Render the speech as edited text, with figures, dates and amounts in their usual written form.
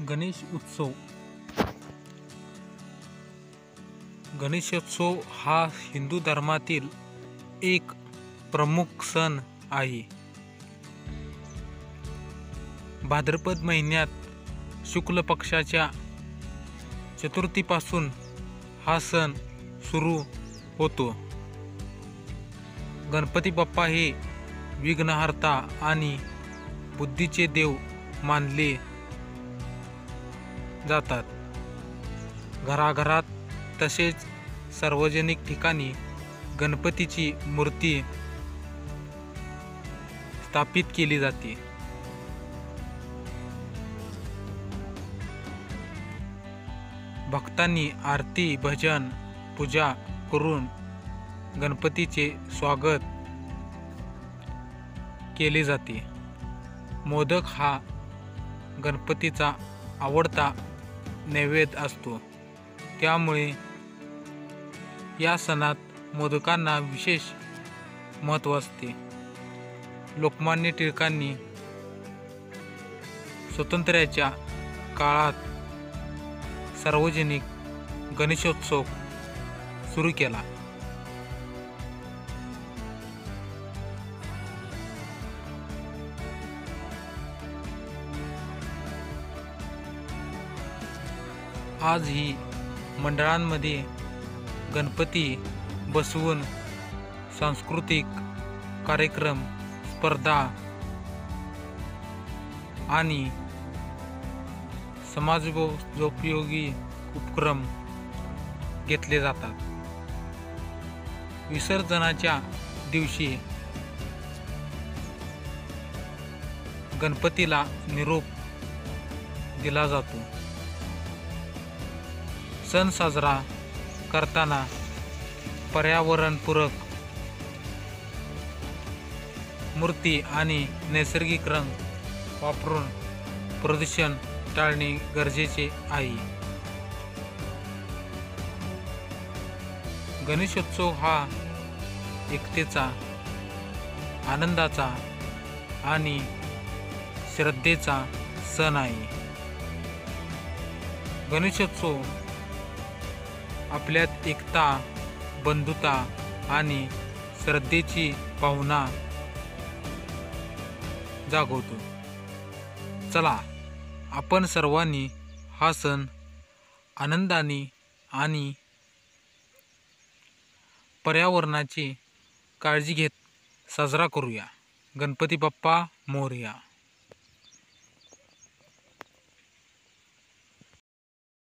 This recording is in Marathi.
गणेश उत्सव. गणेशोत्सव हा हिंदू धर्मातील एक प्रमुख सण आहे. भाद्रपद महिन्यात शुक्ल पक्षाच्या चतुर्थीपासून हा सण सुरू होतो. गणपती बाप्पा हे विघ्नहर्ता आणि बुद्धीचे देव मानले जातात. घराघरात तसेच सार्वजनिक ठिकाणी गणपतीची मूर्ती स्थापित केली जाते. भक्तांनी आरती, भजन, पूजा करून गणपतीचे स्वागत केले जाते. मोदक हा गणपतीचा आवडता नैवेद्य असतो, त्यामुळे या सणात मोदकांना विशेष महत्त्व असते. लोकमान्य टिळकांनी स्वातंत्र्याच्या काळात सार्वजनिक गणेशोत्सव सुरू केला. आजही मंडळांमध्ये गणपती बसवून सांस्कृतिक कार्यक्रम, स्पर्धा आणि समाजोपयोगी उपक्रम घेतले जातात. विसर्जनाच्या दिवशी गणपतीला निरोप दिला जातो. सण साजरा करताना पर्यावरणपूरक मूर्ती आणि नैसर्गिक रंग वापरून प्रदूषण टाळणे गरजेचे आहे. गणेशोत्सव हा एकतेचा, आनंदाचा आणि श्रद्धेचा सण आहे. गणेशोत्सव आपल्यात एकता, बंधुता आणि श्रद्धेची भावना जागवतो. चला, आपण सर्वांनी हा सण आनंदाने आणि पर्यावरणाची काळजी घेत साजरा करूया. गणपती बाप्पा मोरया.